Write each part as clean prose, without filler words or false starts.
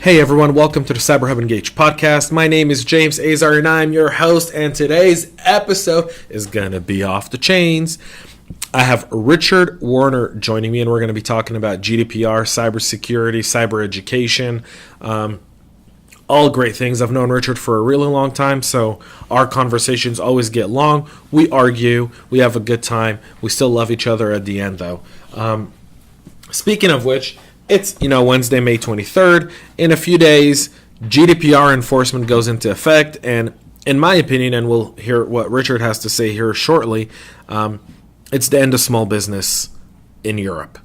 Hey everyone, welcome to the Cyber Hub Engage podcast. My name is James Azar and I'm your host, and today's episode is going to be off the chains. I have Richard Warner joining me, and we're going to be talking about GDPR, cybersecurity, cyber education, all great things. I've known Richard for a really long time, so our conversations always get long. We argue, we have a good time. We still love each other at the end, though. Speaking of which, it's Wednesday, May 23rd. In a few days, GDPR enforcement goes into effect, and in my opinion, and we'll hear what Richard has to say here shortly, it's the end of small business in Europe.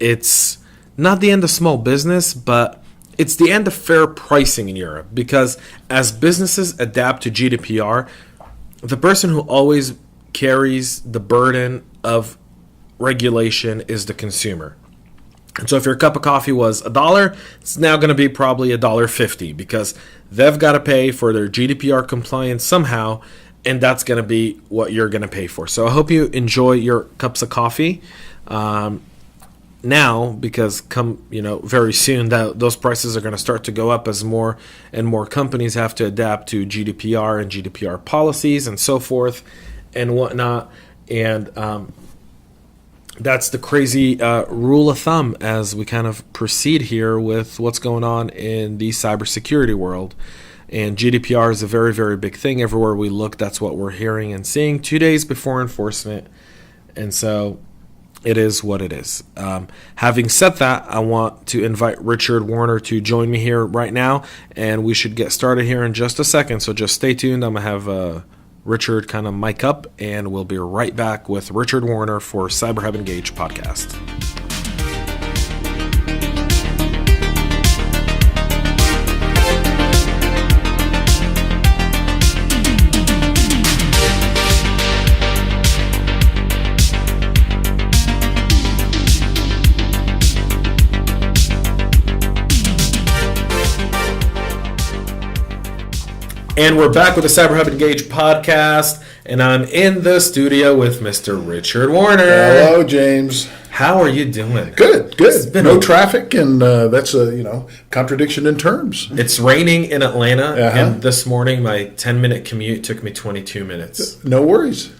It's not the end of small business, but it's the end of fair pricing in Europe, because as businesses adapt to GDPR, the person who always carries the burden of regulation is the consumer. And so if your cup of coffee was $1, it's now going to be probably $1.50 because they've got to pay for their GDPR compliance somehow, and that's going to be what you're going to pay for. So I hope you enjoy your cups of coffee now, because very soon those prices are going to start to go up as more and more companies have to adapt to GDPR and GDPR policies and so forth and whatnot. And that's the crazy rule of thumb as we kind of proceed here with what's going on in the cybersecurity world. And GDPR is a very, very big thing. Everywhere we look, that's what we're hearing and seeing 2 days before enforcement. And so it is what it is. Having said that, I want to invite Richard Warner to join me here right now. And we should get started here in just a second. So just stay tuned. I'm going to have Richard kind of mic up, and we'll be right back with Richard Warner for Cyber Hub Engage podcast. And we're back with the Cyber Hub Engage podcast, and I'm in the studio with Mr. Richard Warner. Hello, James. How are you doing? Good. No traffic, and that's a contradiction in terms. It's raining in Atlanta, and this morning my 10-minute commute took me 22 minutes. No worries.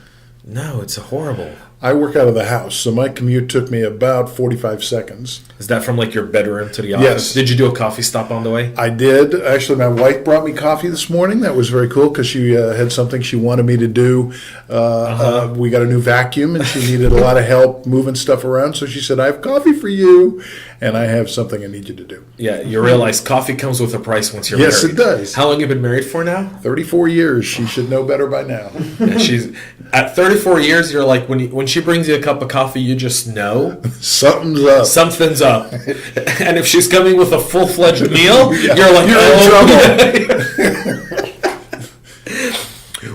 No, it's horrible. I work out of the house, so my commute took me about 45 seconds. Is that from your bedroom to the office? Yes. Did you do a coffee stop on the way? I did. Actually, my wife brought me coffee this morning. That was very cool because she had something she wanted me to do. We got a new vacuum, and she needed a lot of help moving stuff around. So she said, I have coffee for you, and I have something I need you to do. Yeah, you realize coffee comes with a price once you're married. Yes, it does. How long have you been married for now? 34 years. She should know better by now. Yeah, she's at 34 years, you're like, when she brings you a cup of coffee, you just know something's up. Something's up. And if she's coming with a full-fledged meal, you're like, you're in trouble.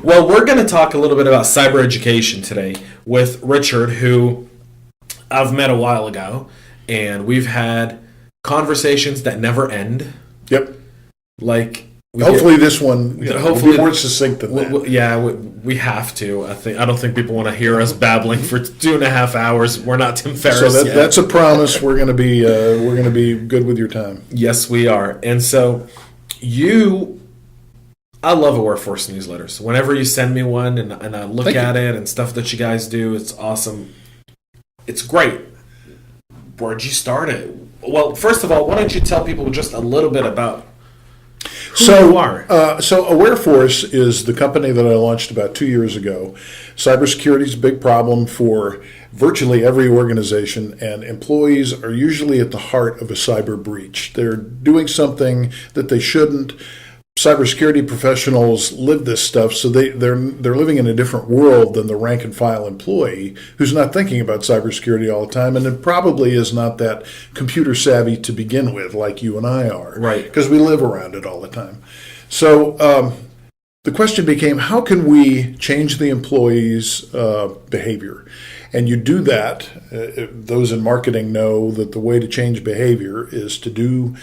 Well, we're going to talk a little bit about cyber education today with Richard, who I've met a while ago, and we've had conversations that never end. Yep. Hopefully this one will be more succinct than that. We have to. I don't think people want to hear us babbling for 2.5 hours. We're not Tim Ferriss. So that's a promise. We're going to be good with your time. Yes, we are. And so I love Aware Force newsletters. Whenever you send me one and I look at it and stuff that you guys do, it's awesome. It's great. Where'd you start it? Well, first of all, why don't you tell people just a little bit about who you are? So AwareForce is the company that I launched about 2 years ago. Cybersecurity is a big problem for virtually every organization, and employees are usually at the heart of a cyber breach. They're doing something that they shouldn't. Cybersecurity professionals live this stuff, so they're living in a different world than the rank and file employee who's not thinking about cybersecurity all the time, and it probably is not that computer savvy to begin with, like you and I are, right? Because we live around it all the time. So the question became, how can we change the employee's behavior? And you do that, those in marketing know that the way to change behavior is to do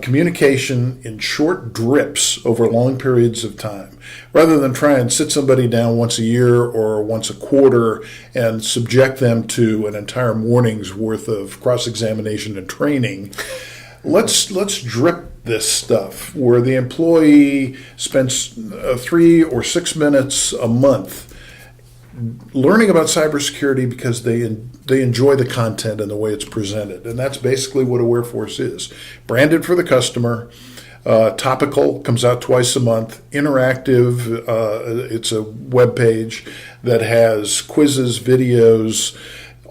communication in short drips over long periods of time, rather than try and sit somebody down once a year or once a quarter and subject them to an entire morning's worth of cross-examination and training. let's drip this stuff where the employee spends 3 or 6 minutes a month learning about cybersecurity because they enjoy the content and the way it's presented. And that's basically what AwareForce is. Branded for the customer, topical, comes out twice a month, interactive, it's a web page that has quizzes, videos,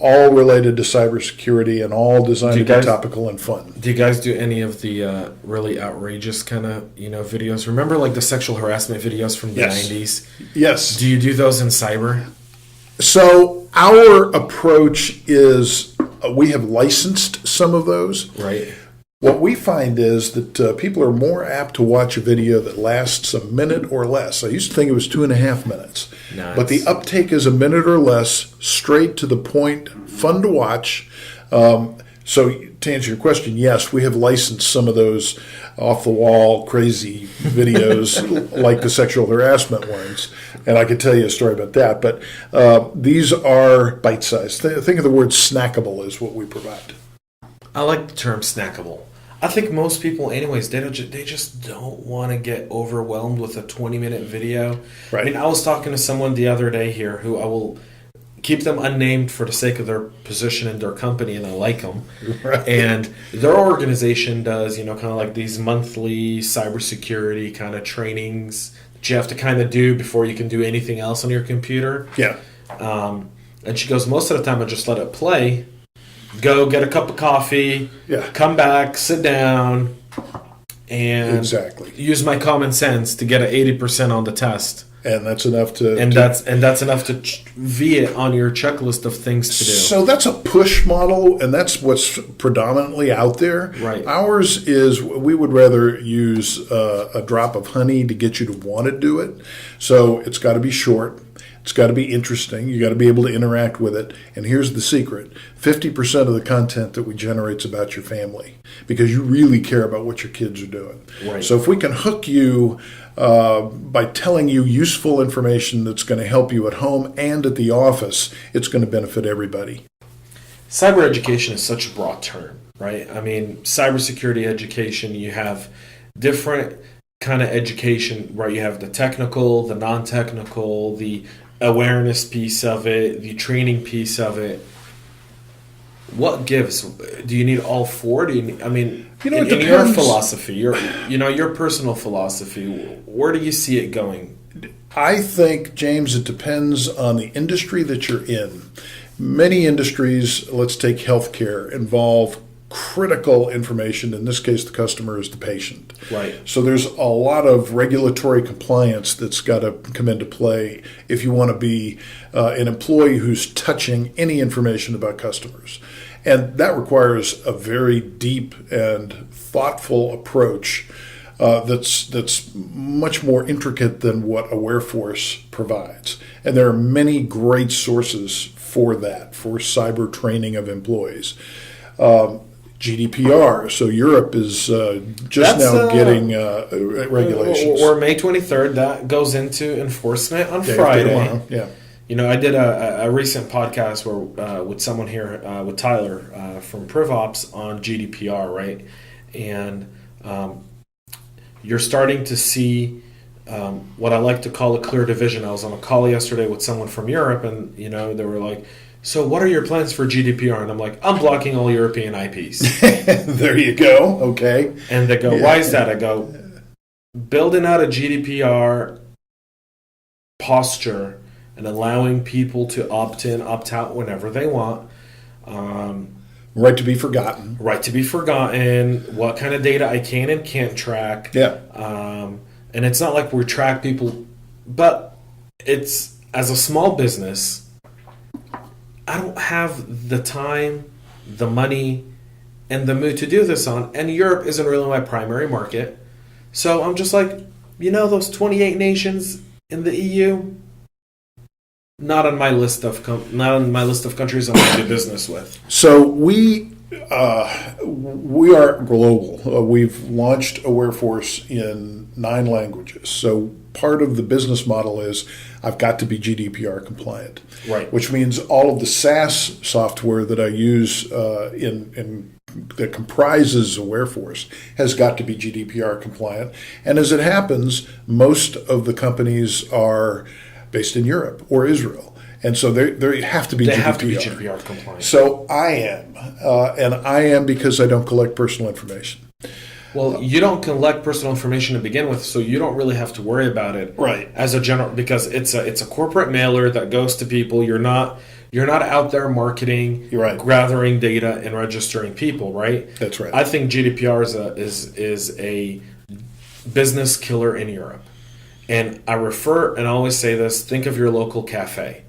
all related to cybersecurity and all designed to be topical and fun. Do you guys do any of the really outrageous kind of videos? Remember like the sexual harassment videos from the 90s? Yes. Do you do those in cyber? So our approach is we have licensed some of those. Right. What we find is that people are more apt to watch a video that lasts a minute or less. I used to think it was 2.5 minutes. Nice. But the uptake is a minute or less, straight to the point, fun to watch. So to answer your question, yes, we have licensed some of those off-the-wall, crazy videos like the sexual harassment ones. And I could tell you a story about that. But these are bite-sized. Think of the word snackable is what we provide. I like the term snackable. I think most people, anyways, they just don't want to get overwhelmed with a 20-minute video. Right. I mean, I was talking to someone the other day here who I will keep them unnamed for the sake of their position in their company, and I like them. Right. And their organization does, kind of like these monthly cybersecurity kind of trainings that you have to kind of do before you can do anything else on your computer. Yeah. And she goes, most of the time I just let it play. Go get a cup of coffee, come back, sit down, and use my common sense to get an 80% on the test. And that's enough to that's enough to V it on your checklist of things to do. So that's a push model, and that's what's predominantly out there. Right. Ours is we would rather use a drop of honey to get you to want to do it. So it's got to be short. It's got to be interesting. You got to be able to interact with it. And here's the secret. 50% of the content that we generate is about your family because you really care about what your kids are doing. Right. So if we can hook you by telling you useful information that's going to help you at home and at the office, it's going to benefit everybody. Cyber education is such a broad term, right? I mean, cybersecurity education, you have different kind of education, right? You have the technical, the non-technical, the awareness piece of it, the training piece of it. What gives? Do you need all four? Do you need, I mean, in your philosophy, your personal philosophy, where do you see it going? I think, James, it depends on the industry that you're in. Many industries, let's take healthcare, involve critical information. In this case, the customer is the patient. Right. So there's a lot of regulatory compliance that's got to come into play if you want to be an employee who's touching any information about customers. And that requires a very deep and thoughtful approach that's much more intricate than what AwareForce provides. And there are many great sources for that, for cyber training of employees. GDPR, so Europe is getting regulations. Or May 23rd, that goes into enforcement on Friday. Yeah. I did a recent podcast with someone here, with Tyler from PrivOps on GDPR, right? And you're starting to see what I like to call a clear division. I was on a call yesterday with someone from Europe, and they were like, so what are your plans for GDPR? And I'm like, I'm blocking all European IPs. There you go. Okay. And they go, why is that? I go, building out a GDPR posture and allowing people to opt in, opt out whenever they want. Right to be forgotten. Right to be forgotten. What kind of data I can and can't track. Yeah. And it's not like we track people, but it's, as a small business, I don't have the time, the money, and the mood to do this on. And Europe isn't really my primary market. So I'm just like, those 28 nations in the EU, not on my list of countries I want to do business with. So we are global. We've launched AwareForce in 9 languages. So part of the business model is I've got to be GDPR compliant, right? Which means all of the SaaS software that I use in that comprises a wearforce has got to be GDPR compliant. And as it happens, most of the companies are based in Europe or Israel. And so they have to be They GDPR. have to be GDPR compliant. So I am. And I am because I don't collect personal information. Well, you don't collect personal information to begin with, so you don't really have to worry about it, Right. As a general, because it's a corporate mailer that goes to people. You're not out there marketing, You're right. gathering data and registering people, right? That's right. I think GDPR is a business killer in Europe, and I always say this: think of your local cafe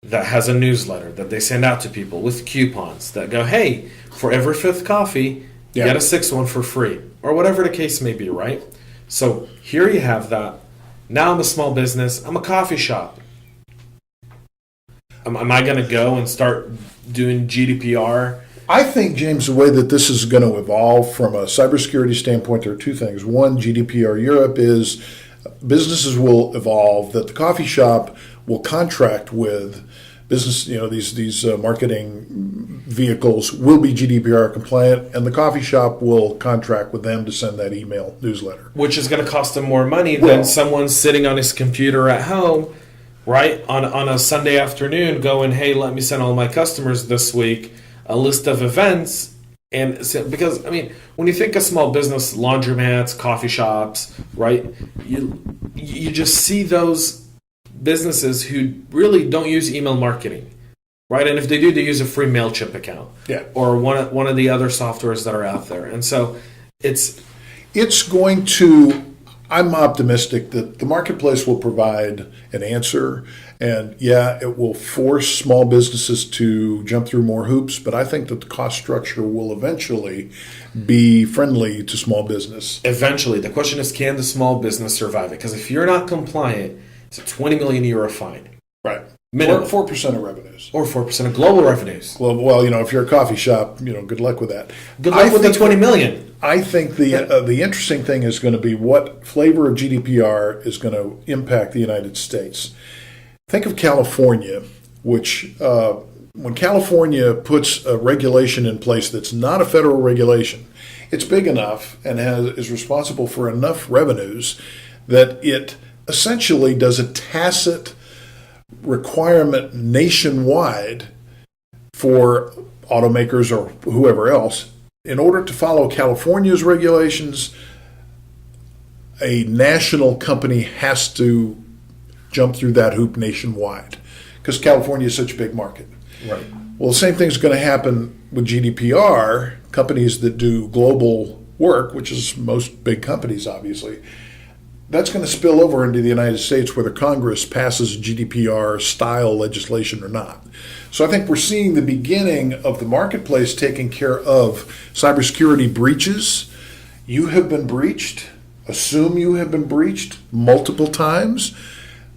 that has a newsletter that they send out to people with coupons that go, "Hey, for every fifth coffee, you Yeah. get a sixth one for free," or whatever the case may be, right? So here you have that. Now I'm a small business. I'm a coffee shop. Am I going to go and start doing GDPR? I think, James, the way that this is going to evolve from a cybersecurity standpoint, there are two things. One, GDPR Europe is businesses will evolve, that the coffee shop will contract with business, these marketing vehicles will be GDPR compliant, and the coffee shop will contract with them to send that email newsletter. Which is going to cost them more money Well- than someone sitting on his computer at home, right, on a Sunday afternoon going, "Hey, let me send all my customers this week a list of events." And because, I mean, when you think of small business, laundromats, coffee shops, right, you just see those businesses who really don't use email marketing, right? And if they do, they use a free MailChimp account, Yeah. or one of the other softwares that are out there. And so it's Going to, I'm optimistic that the marketplace will provide an answer, and yeah, it will force small businesses to jump through more hoops, but I think that the cost structure will eventually be friendly to small business. eventually, the question is, can the small business survive it? Because if you're not compliant, it's a 20 million euro fine, Right. minimum, 4% of revenues. or 4% of global revenues. Well, if you're a coffee shop, good luck with that. Good luck with the think 20 million. I think the interesting thing is going to be what flavor of GDPR is going to impact the United States. Think of California, which when California puts a regulation in place that's not a federal regulation, it's big enough and is responsible for enough revenues that it essentially does a tacit requirement nationwide for automakers or whoever else. In order to follow California's regulations, a national company has to jump through that hoop nationwide because California is such a big market. Right. Well, the same thing is going to happen with GDPR. Companies that do global work, which is most big companies, obviously, that's going to spill over into the United States whether Congress passes GDPR-style legislation or not. So I think we're seeing the beginning of the marketplace taking care of cybersecurity breaches. You have been breached. Assume you have been breached multiple times.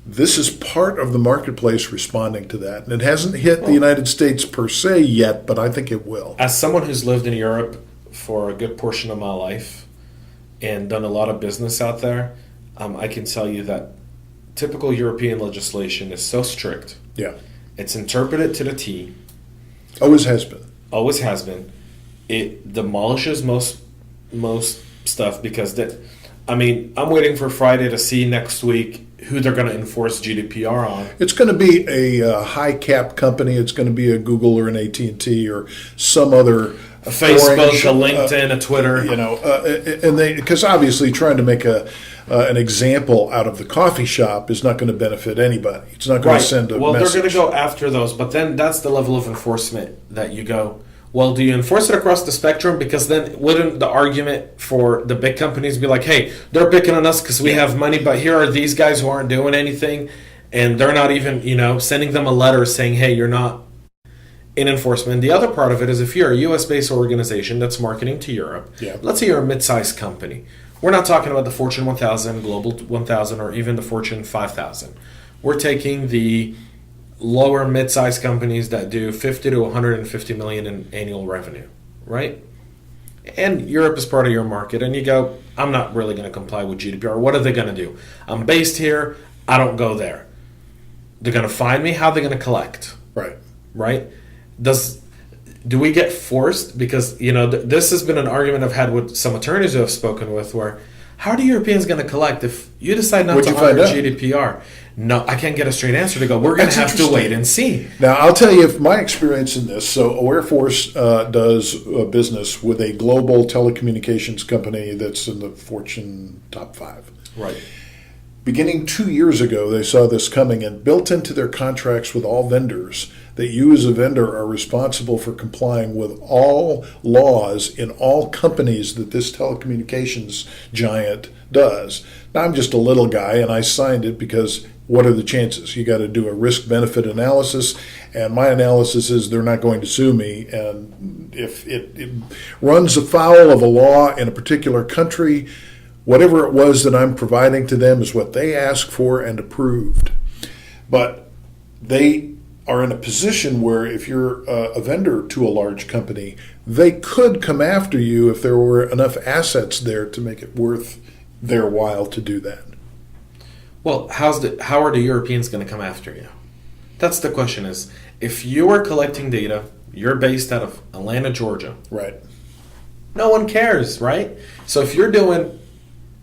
This is part of the marketplace responding to that. And it hasn't hit the United States per se yet, but I think it will. As someone who's lived in Europe for a good portion of my life and done a lot of business out there, I can tell you that typical European legislation is so strict. Yeah. It's interpreted to the T. Always has been. Always has been. It demolishes most stuff because I'm waiting for Friday to see next week who they're going to enforce GDPR on. It's going to be a high cap company. It's going to be a Google or an AT&T or some other A Facebook, orange, a LinkedIn, a Twitter. And they, because obviously trying to make an example out of the coffee shop is not going to benefit anybody. It's not going to send a Well, message. they're going to go after those, but then that's the level of enforcement that you go, well, do you enforce it across the spectrum? Because then wouldn't the argument for the big companies be like, hey, they're picking on us because we have money, but here are these guys who aren't doing anything, and they're not even, sending them a letter saying, hey, you're not in enforcement. The other part of it is if you're a US-based organization that's marketing to Europe, let's say you're a mid-sized company. We're not talking about the Fortune 1000, Global 1000, or even the Fortune 5000. We're taking the lower mid-sized companies that do 50 to 150 million in annual revenue, right? And Europe is part of your market, and you go, I'm not really going to comply with GDPR. What are they going to do? I'm based here. I don't go there. They're going to find me. How are they going to collect? Right. Right? do we get forced? Because, this has been an argument I've had with some attorneys who I've spoken with where, how are the Europeans going to collect if you decide not to honor GDPR? No, I can't get a straight answer to go. We're going to have to wait and see. Now, I'll tell you my experience in this. So, AwareForce does business with a global telecommunications company that's in the Fortune top 5. Right. Beginning 2 years ago, they saw this coming and built into their contracts with all vendors that you as a vendor are responsible for complying with all laws in all companies that this telecommunications giant does. Now, I'm just a little guy, and I signed it because what are the chances? You got to do a risk-benefit analysis, and my analysis is they're not going to sue me. And if it runs afoul of a law in a particular country, whatever it was that I'm providing to them is what they asked for and approved. But they are in a position where if you're a vendor to a large company, they could come after you if there were enough assets there to make it worth their while to do that. Well, how are the Europeans going to come after you? That's the question is, if you are collecting data, you're based out of Atlanta, Georgia. Right. No one cares, right? So if you're doing,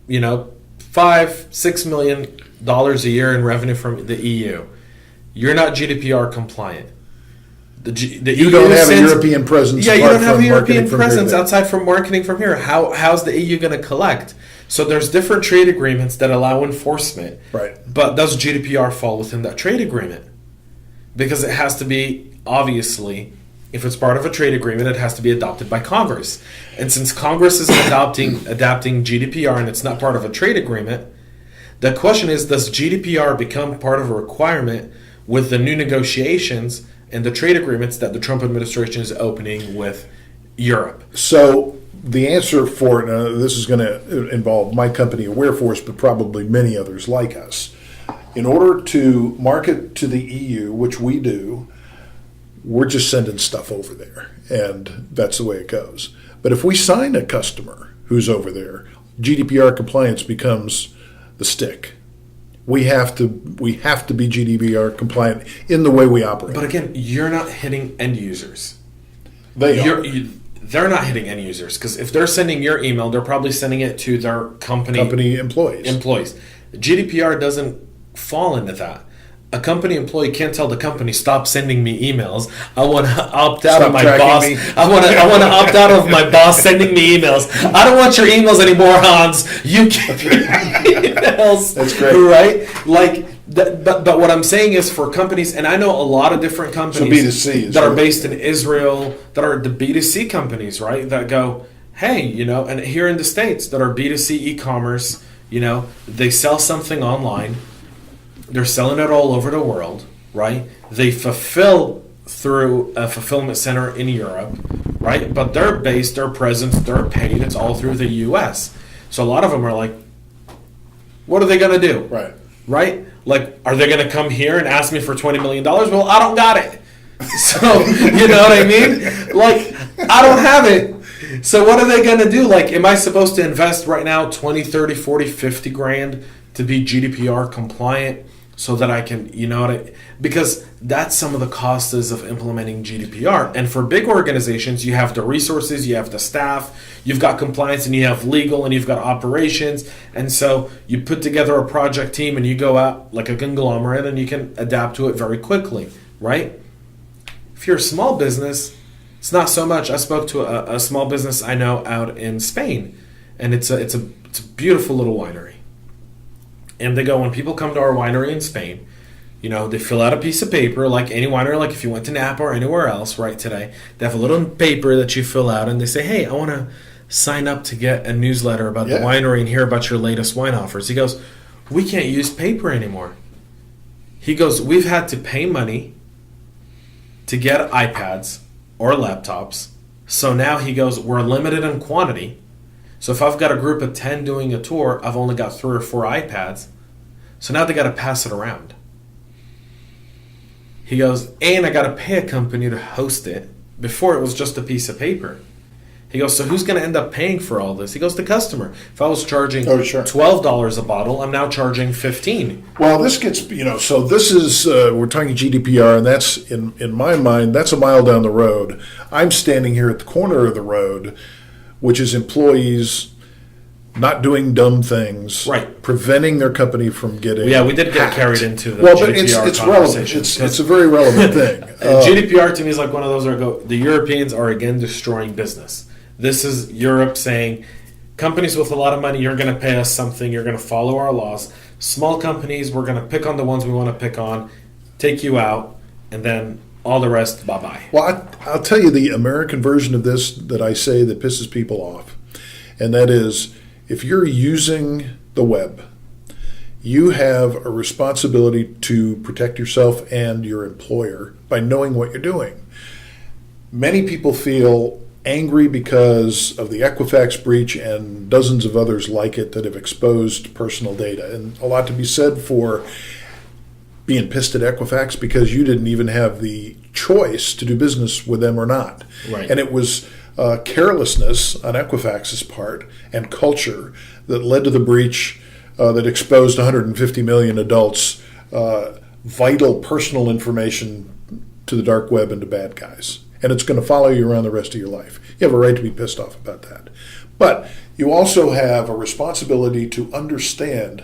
$5-6 million a year in revenue from the EU, you're not GDPR compliant. You don't have a European presence. Yeah, you don't have a European presence outside from marketing from here. How's the EU going to collect? So there's different trade agreements that allow enforcement. Right. But does GDPR fall within that trade agreement? Because it has to be, obviously, if it's part of a trade agreement, it has to be adopted by Congress. And since Congress is adapting GDPR and it's not part of a trade agreement, the question is, does GDPR become part of a requirement with the new negotiations and the trade agreements that the Trump administration is opening with Europe? So the answer for it, this is going to involve my company, AwareForce, but probably many others like us. In order to market to the EU, which we do, we're just sending stuff over there, and that's the way it goes. But if we sign a customer who's over there, GDPR compliance becomes the stick. We have to be GDPR compliant in the way we operate. But again, you're not hitting end users. They're not hitting end users, because if they're sending your email, they're probably sending it to their company employees. GDPR doesn't fall into that. A company employee can't tell the company, stop sending me emails. I want to opt out of my boss. I want to opt out of my boss sending me emails. I don't want your emails anymore, Hans. You keep your emails. That's great. Right? But what I'm saying is, for companies, and I know a lot of different companies that are based in Israel, that are the B2C companies, right? That go, hey, and here in the States that are B2C e-commerce, they sell something online. They're selling it all over the world, right? They fulfill through a fulfillment center in Europe, right? But their presence, they're paid. It's all through the U.S. So a lot of them are like, what are they going to do? Right? Like, are they going to come here and ask me for $20 million? Well, I don't got it. So, you know what I mean? Like, I don't have it. So what are they going to do? Like, am I supposed to invest right now 20, 30, 40, 50 grand to be GDPR compliant so that I can, because that's some of the costs of implementing GDPR. And for big organizations, you have the resources, you have the staff, you've got compliance, and you have legal, and you've got operations. And so you put together a project team and you go out like a conglomerate and you can adapt to it very quickly, right? If you're a small business, it's not so much. I spoke to a small business I know out in Spain, and it's a beautiful little winery. And they go, when people come to our winery in Spain, they fill out a piece of paper like any winery, like if you went to Napa or anywhere else, right, today, they have a little paper that you fill out, and they say, hey, I want to sign up to get a newsletter about the winery and hear about your latest wine offers. He goes, we can't use paper anymore. He goes, we've had to pay money to get iPads or laptops. So now, he goes, we're limited in quantity. So if I've got a group of 10 doing a tour, I've only got 3 or 4 iPads. So now they got to pass it around. He goes, and I got to pay a company to host it. Before, it was just a piece of paper. He goes, so who's going to end up paying for all this? He goes, the customer. If I was charging Sure. $12 a bottle, I'm now charging $15. Well, this gets, so this is, we're talking GDPR, and that's, in my mind, that's a mile down the road. I'm standing here at the corner of the road, which is employees not doing dumb things, right? Preventing their company from getting we did get hacked. Carried into the well, GDPR but it's relevant. conversation. It's a very relevant thing. GDPR to me is like one of those where I go, the Europeans are again destroying business. This is Europe saying, companies with a lot of money, you're going to pay us something, you're going to follow our laws. Small companies, we're going to pick on the ones we want to pick on, take you out, and then all the rest, bye-bye. Well, I'll tell you the American version of this that I say that pisses people off, and that is, if you're using the web, you have a responsibility to protect yourself and your employer by knowing what you're doing. Many people feel angry because of the Equifax breach and dozens of others like it that have exposed personal data. And a lot to be said for being pissed at Equifax because you didn't even have the choice to do business with them or not. Right. And it was carelessness on Equifax's part and culture that led to the breach that exposed 150 million adults' vital personal information to the dark web and to bad guys. And it's going to follow you around the rest of your life. You have a right to be pissed off about that. But you also have a responsibility to understand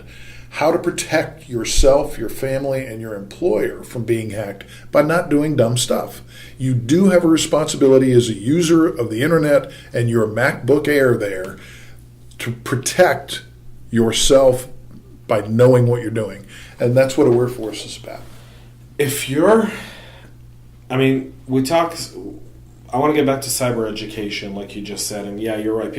how to protect yourself, your family, and your employer from being hacked by not doing dumb stuff. You do have a responsibility as a user of the internet and your MacBook Air there to protect yourself by knowing what you're doing. And that's what Aware Force is about. If you're, I want to get back to cyber education, like you just said, and yeah, you're right.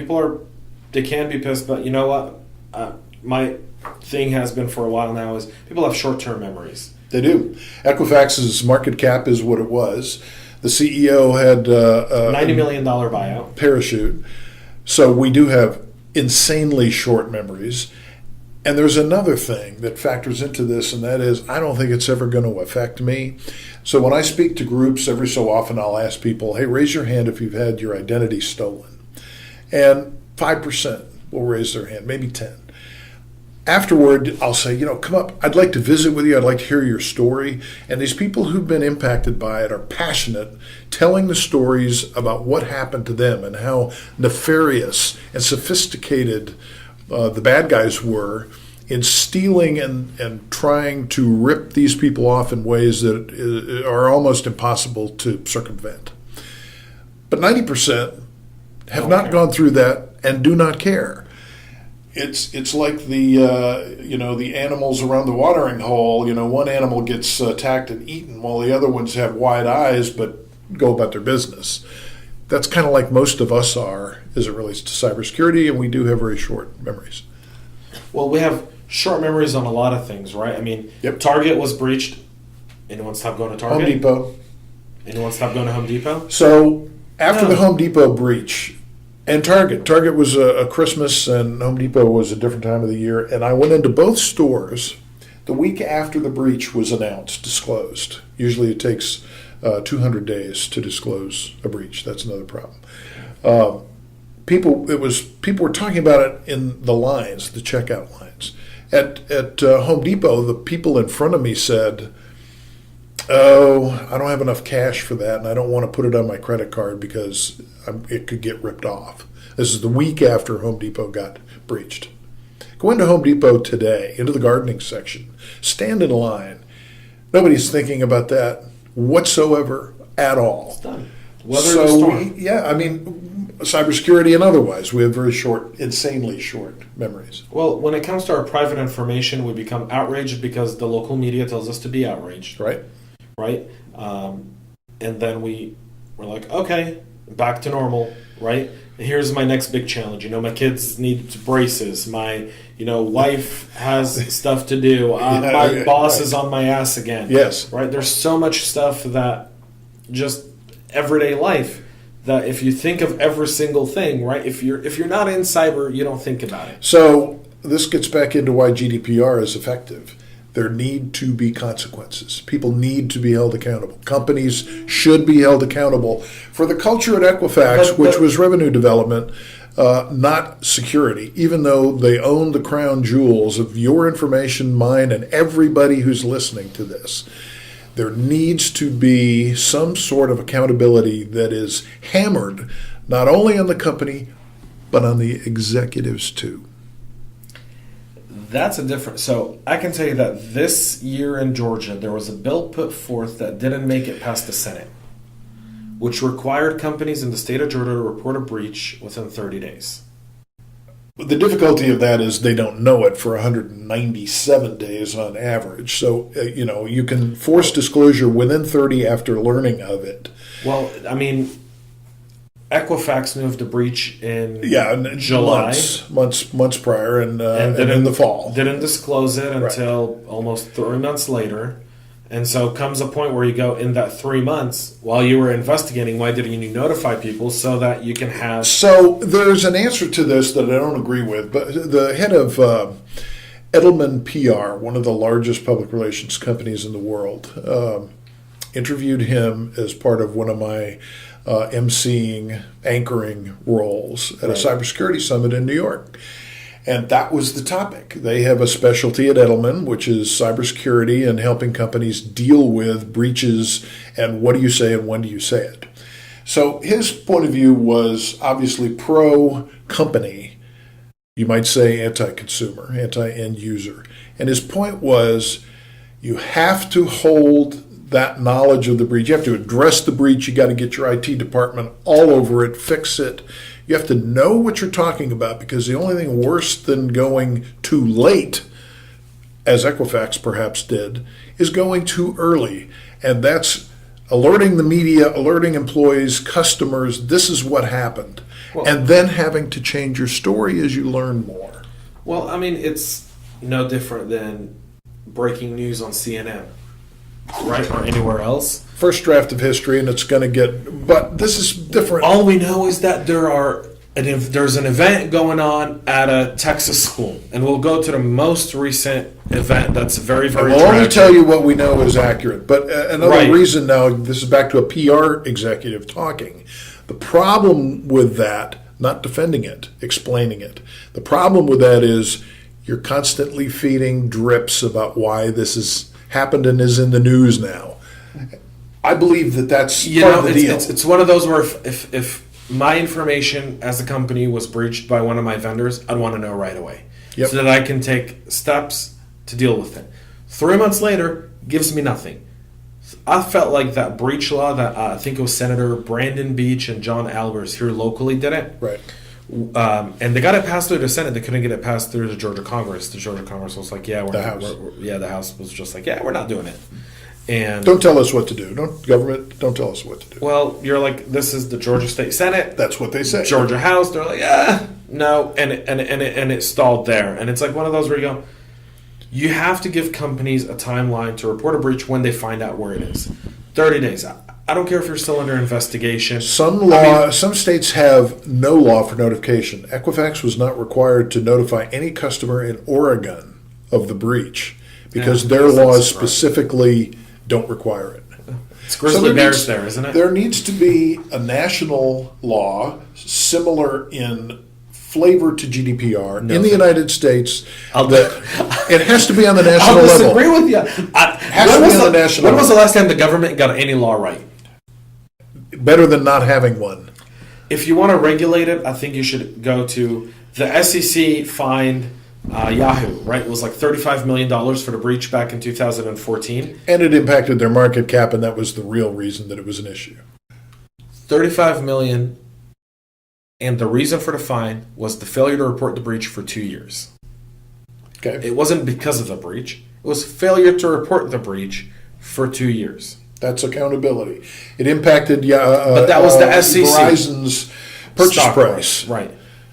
They can be pissed, but you know what? My thing has been for a while now is people have short-term memories. They do. Equifax's market cap is what it was. The CEO had $90 million buyout. Parachute. So we do have insanely short memories. And there's another thing that factors into this, and that is I don't think it's ever going to affect me. So when I speak to groups, every so often I'll ask people, hey, raise your hand if you've had your identity stolen. And 5% will raise their hand, maybe 10. Afterward, I'll say, come up. I'd like to visit with you. I'd like to hear your story. And these people who've been impacted by it are passionate, telling the stories about what happened to them and how nefarious and sophisticated the bad guys were in stealing and trying to rip these people off in ways that are almost impossible to circumvent. But 90% have not gone through that and do not care. It's like the animals around the watering hole. One animal gets attacked and eaten while the other ones have wide eyes but go about their business. That's kind of like most of us are as it relates to cybersecurity, and we do have very short memories. Well, we have short memories on a lot of things, right? I mean, Yep. Target was breached. Anyone stop going to Target? Home Depot. Anyone stop going to Home Depot? So after No. the Home Depot breach, and Target was a Christmas and Home Depot was a different time of the year, and I went into both stores the week after the breach was disclosed. Usually it takes 200 days to disclose a breach. That's another problem. People were talking about it in the lines, the checkout lines. At Home Depot, the people in front of me said, "Oh, I don't have enough cash for that, and I don't want to put it on my credit card because it could get ripped off." This is the week after Home Depot got breached. Go into Home Depot today, into the gardening section, stand in line. Nobody's thinking about that whatsoever at all. It's done. Weather the storm. Cybersecurity and otherwise, we have very short, insanely short memories. Well, when it comes to our private information, we become outraged because the local media tells us to be outraged. Right? Right? And then we're like, okay, back to normal, right? Here's my next big challenge. My kids need braces. My, wife has stuff to do. My boss is on my ass again. Yes. Right? There's so much stuff that just everyday life that if you think of every single thing, right? If you're not in cyber, you don't think about it. So this gets back into why GDPR is effective. there need to be consequences. People need to be held accountable. Companies should be held accountable for the culture at Equifax, which was revenue development, not security, even though they own the crown jewels of your information, mine, and everybody who's listening to this. There needs to be some sort of accountability that is hammered not only on the company, but on the executives too. That's a different. So I can tell you that this year in Georgia, there was a bill put forth that didn't make it past the Senate, which required companies in the state of Georgia to report a breach within 30 days. The difficulty of that is they don't know it for 197 days on average. So, you can force disclosure within 30 after learning of it. Well, I mean, Equifax knew of the breach in July. Months prior and in the fall. Didn't disclose it until almost 3 months later. And so comes a point where you go, in that 3 months, while you were investigating, why didn't you notify people so that you can have... So there's an answer to this that I don't agree with, but the head of Edelman PR, one of the largest public relations companies in the world, interviewed him as part of one of my anchoring roles at a cybersecurity summit in New York. And that was the topic. They have a specialty at Edelman, which is cybersecurity and helping companies deal with breaches and what do you say and when do you say it. So his point of view was obviously pro-company, you might say anti-consumer, anti-end user. And his point was you have to hold that knowledge of the breach. You have to address the breach. You got to get your IT department all over it, fix it. You have to know what you're talking about, because the only thing worse than going too late, as Equifax perhaps did, is going too early. And that's alerting the media, alerting employees, customers, this is what happened. Well, and then having to change your story as you learn more. Well, I mean, it's no different than breaking news on CNN, right? Or anywhere else. First draft of history, and it's going to get... But this is different. All we know is that there's an event going on at a Texas school, and we'll go to the most recent event that's very, very tragic. We'll only tell you what we know is accurate. But another reason now, this is back to a PR executive talking. The problem with that, not defending it, explaining it, the problem with that is you're constantly feeding drips about why this has happened and is in the news now. I believe that's part of the deal. It's one of those where if my information as a company was breached by one of my vendors, I'd want to know right away, so that I can take steps to deal with it. 3 months later, gives me nothing. I felt like that breach law that I think it was Senator Brandon Beach and John Albers here locally did it. Right. And they got it passed through the Senate. They couldn't get it passed through the Georgia Congress. The Georgia Congress was like, the House was just like, we're not doing it. And don't tell us what to do. Government, don't tell us what to do. Well, you're like, this is the Georgia State Senate. That's what they say. Georgia House. They're like, no, and it stalled there. And it's like one of those where you go, you have to give companies a timeline to report a breach when they find out where it is. 30 days. I don't care if you're still under investigation. Some states have no law for notification. Equifax was not required to notify any customer in Oregon of the breach because their laws specifically don't require it. It's grizzly bears there, isn't it? There needs to be a national law similar in flavor to GDPR in the United States. It has to be on the national level. I'll disagree with you. When was the last time the government got any law right? Better than not having one. If you want to regulate it, I think you should go to the SEC fined Yahoo, right? It was like $35 million for the breach back in 2014. And it impacted their market cap, and that was the real reason that it was an issue. $35 million, and the reason for the fine was the failure to report the breach for 2 years. Okay. It wasn't because of the breach. It was failure to report the breach for 2 years. That's accountability. It impacted but that was the SEC. Verizon's purchase price. Right.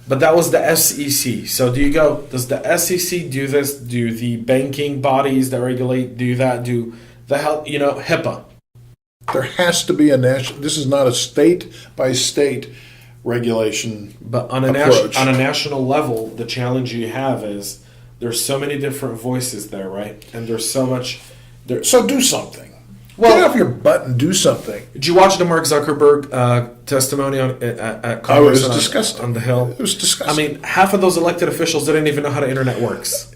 But that was the SEC. So does the SEC do this? Do the banking bodies that regulate do that? Do the health, HIPAA? There has to be this is not a state by state regulation. But on a national level, the challenge you have is there's so many different voices there, right? And there's so much. There. So do something. Well, get off your butt and do something. Did you watch the Mark Zuckerberg testimony at Oh, it was Congress disgusting. on the Hill? It was disgusting. I mean, half of those elected officials didn't even know how the internet works.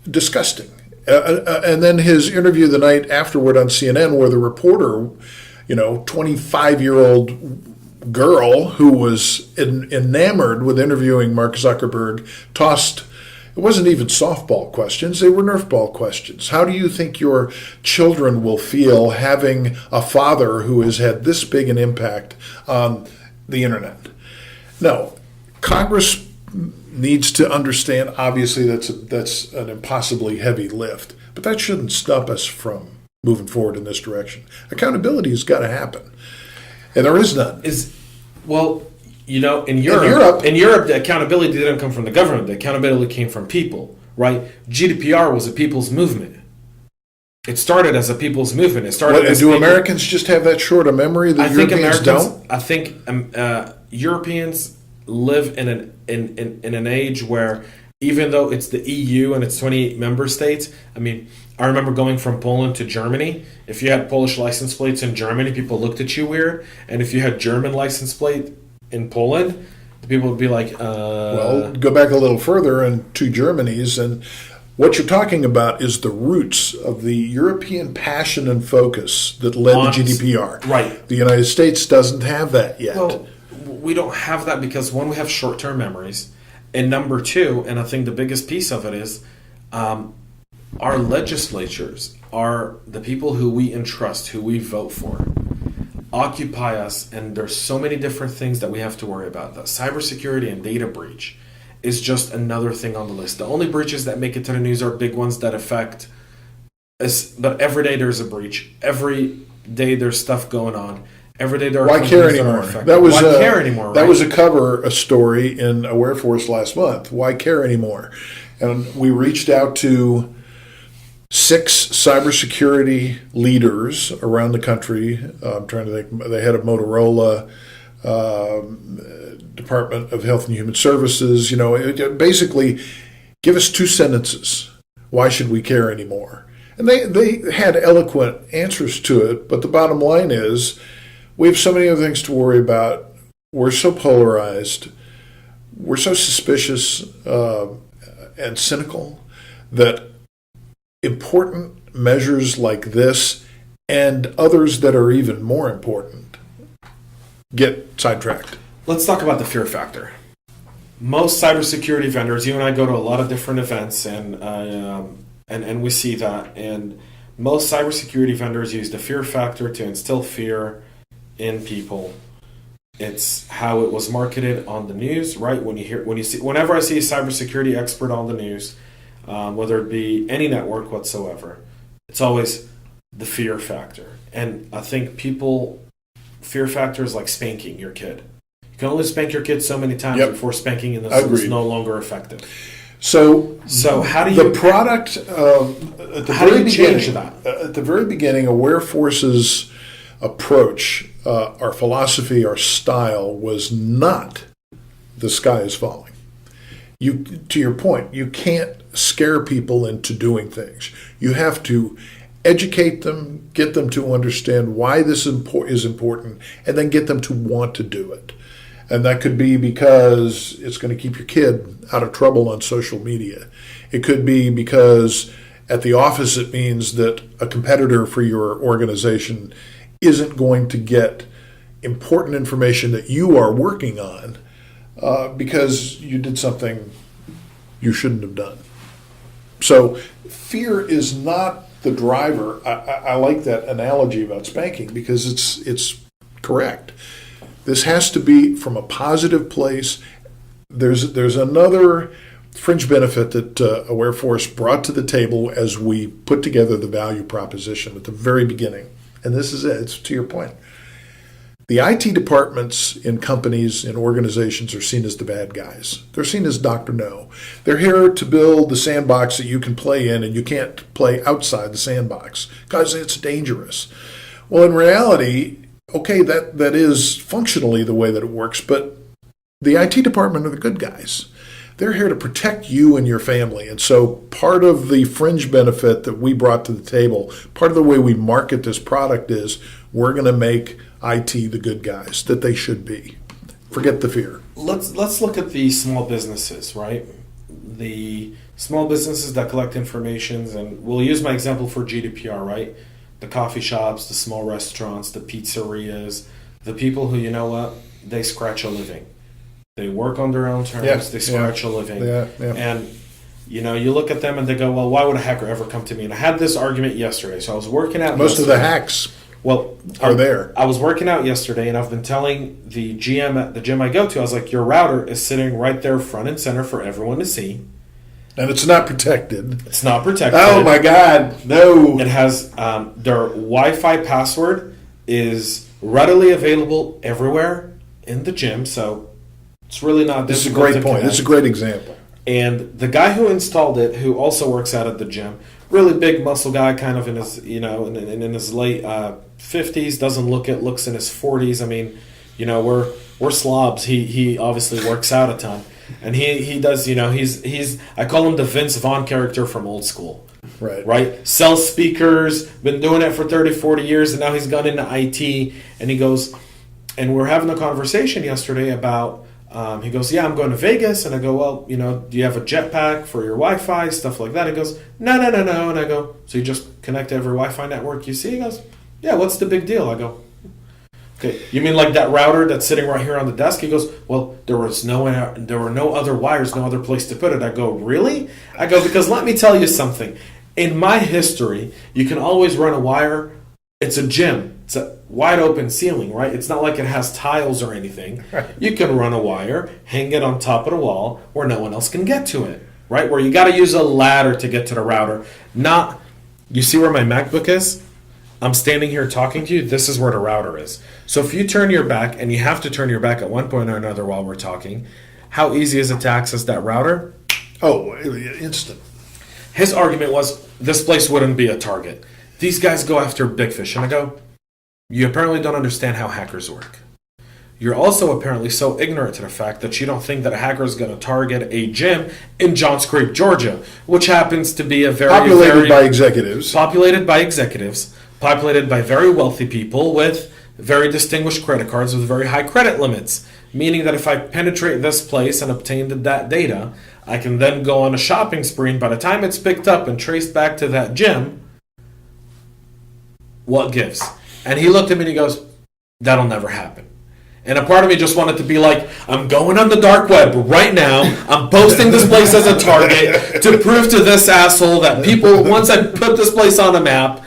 Disgusting. And then his interview the night afterward on CNN, where the reporter, 25-year-old girl who was enamored with interviewing Mark Zuckerberg, tossed. It wasn't even softball questions, they were Nerfball questions. How do you think your children will feel having a father who has had this big an impact on the internet? No, Congress needs to understand, obviously that's an impossibly heavy lift, but that shouldn't stop us from moving forward in this direction. Accountability has got to happen, and there is none. In Europe, the accountability didn't come from the government. The accountability came from people, right? GDPR was a people's movement. It started as a people's movement. Americans just have that short a memory that Europeans don't? I think Europeans live in an age where, even though it's the EU and it's 28 member states, I mean, I remember going from Poland to Germany. If you had Polish license plates in Germany, people looked at you weird. And if you had German license plate in Poland, the people would be like, Well, go back a little further and two Germanys, and what you're talking about is the roots of the European passion and focus that led to GDPR. Right. The United States doesn't have that yet. Well, we don't have that because, one, we have short-term memories, and number two, and I think the biggest piece of it is, our legislatures are the people who we entrust, who we vote for, occupy us, and there's so many different things that we have to worry about. That cybersecurity and data breach is just another thing on the list. The only breaches that make it to the news are big ones that affect us, but every day there's a breach. Every day there's stuff going on. Every day there are Why care anymore? Why care anymore? Right? That was a story in Aware Force last month. Why care anymore? And we reached out to 6 cybersecurity leaders around the country. I'm trying to think. The head of Motorola, Department of Health and Human Services. Basically, give us 2 sentences. Why should we care anymore? And they had eloquent answers to it. But the bottom line is, we have so many other things to worry about. We're so polarized. We're so suspicious and cynical that important measures like this and others that are even more important get sidetracked. Let's talk about the fear factor. Most cybersecurity vendors, you and I go to a lot of different events, and we see that. And most cybersecurity vendors use the fear factor to instill fear in people. It's how it was marketed on the news, right? Whenever I see a cybersecurity expert on the news, whether it be any network whatsoever, it's always the fear factor. And I think fear factor is like spanking your kid. You can only spank your kid so many times before spanking in the is no longer effective. So how do you change that? At the very beginning, Aware Force's approach, our philosophy, our style was not the sky is falling. To your point, you can't scare people into doing things. You have to educate them, get them to understand why this is important, and then get them to want to do it. And that could be because it's going to keep your kid out of trouble on social media. It could be because at the office it means that a competitor for your organization isn't going to get important information that you are working on because you did something you shouldn't have done. So fear is not the driver. I like that analogy about spanking because it's correct. This has to be from a positive place. There's another fringe benefit that Aware Force brought to the table as we put together the value proposition at the very beginning. And this is it. It's to your point. The IT departments in companies and organizations are seen as the bad guys. They're seen as Dr. No. They're here to build the sandbox that you can play in, and you can't play outside the sandbox because it's dangerous. Well, in reality, okay, that is functionally the way that it works, but the IT department are the good guys. They're here to protect you and your family. And so part of the fringe benefit that we brought to the table, part of the way we market this product is we're going to make IT the good guys that they should be. Forget the fear. Let's look at the small businesses, right? The small businesses that collect information, and we'll use my example for GDPR, right? The coffee shops, the small restaurants, the pizzerias, the people who, you know what, they scratch a living. They work on their own terms, they scratch a living. And, you know, you look at them and they go, well, why would a hacker ever come to me? And I had this argument yesterday. So I was working out Most of the hacks are there. I was working out yesterday, and I've been telling the GM at the gym I go to, I was like, your router is sitting right there front and center for everyone to see. And it's not protected. It's not protected. Oh, my God. No. It has their Wi-Fi password is readily available everywhere in the gym, so it's really not This is a difficult great to point. connect. This is a great example. And the guy who installed it, who also works out at the gym, really big muscle guy, kind of in his, you know, in his late 50s, doesn't look it, looks in his 40s. I mean, you know, we're slobs. He obviously works out a ton, and he does, you know, he's I call him the Vince Vaughn character from Old School. Right? Sells speakers, been doing it for 30, 40 years, and now he's gone into IT, and he goes, and we're having a conversation yesterday about, he goes, yeah, I'm going to Vegas, and I go, well, you know, do you have a jetpack for your Wi-Fi, stuff like that? He goes, no, and I go, so you just connect to every Wi-Fi network you see? He goes, yeah, what's the big deal? I go, okay, you mean like that router that's sitting right here on the desk? He goes, well, there were no other wires, no other place to put it. I go, really? I go, because let me tell you something. In my history, you can always run a wire. It's a gym. It's a wide open ceiling, right? It's not like it has tiles or anything. Right. You can run a wire, hang it on top of the wall where no one else can get to it, right? Where you got to use a ladder to get to the router. Not, you see where my MacBook is? I'm standing here talking to you. This is where the router is. So if you turn your back, and you have to turn your back at one point or another while we're talking, how easy is it to access that router? Oh, instant. His argument was, this place wouldn't be a target. These guys go after big fish. And I go, you apparently don't understand how hackers work. You're also apparently so ignorant to the fact that you don't think that a hacker is going to target a gym in Johns Creek, Georgia, which happens to be a Populated by executives. Populated by very wealthy people with very distinguished credit cards with very high credit limits. Meaning that if I penetrate this place and obtain that data, I can then go on a shopping spree, and by the time it's picked up and traced back to that gym, what gives? And he looked at me and he goes, that'll never happen. And a part of me just wanted to be like, I'm going on the dark web right now. I'm posting this place as a target to prove to this asshole that people, once I put this place on a map,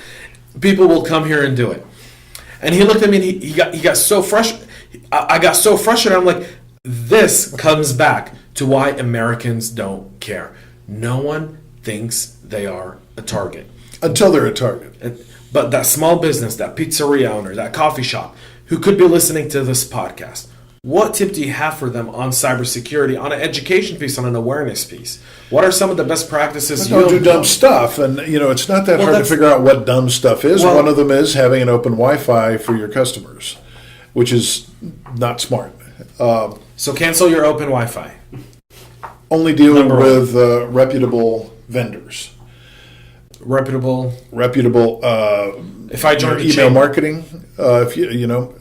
people will come here and do it. And he looked at me and he got so frustrated. I got so frustrated. I'm like, this comes back to why Americans don't care. No one thinks they are a target. Until they're a target. But that small business, that pizzeria owner, that coffee shop, who could be listening to this podcast, what tip do you have for them on cybersecurity, on an education piece, on an awareness piece? What are some of the best practices? Don't do dumb stuff. And, you know, it's not that hard to figure out what dumb stuff is. One of them is having an open Wi-Fi for your customers, which is not smart. So cancel your open Wi-Fi. Only dealing with reputable vendors. Reputable. If I join email marketing, if you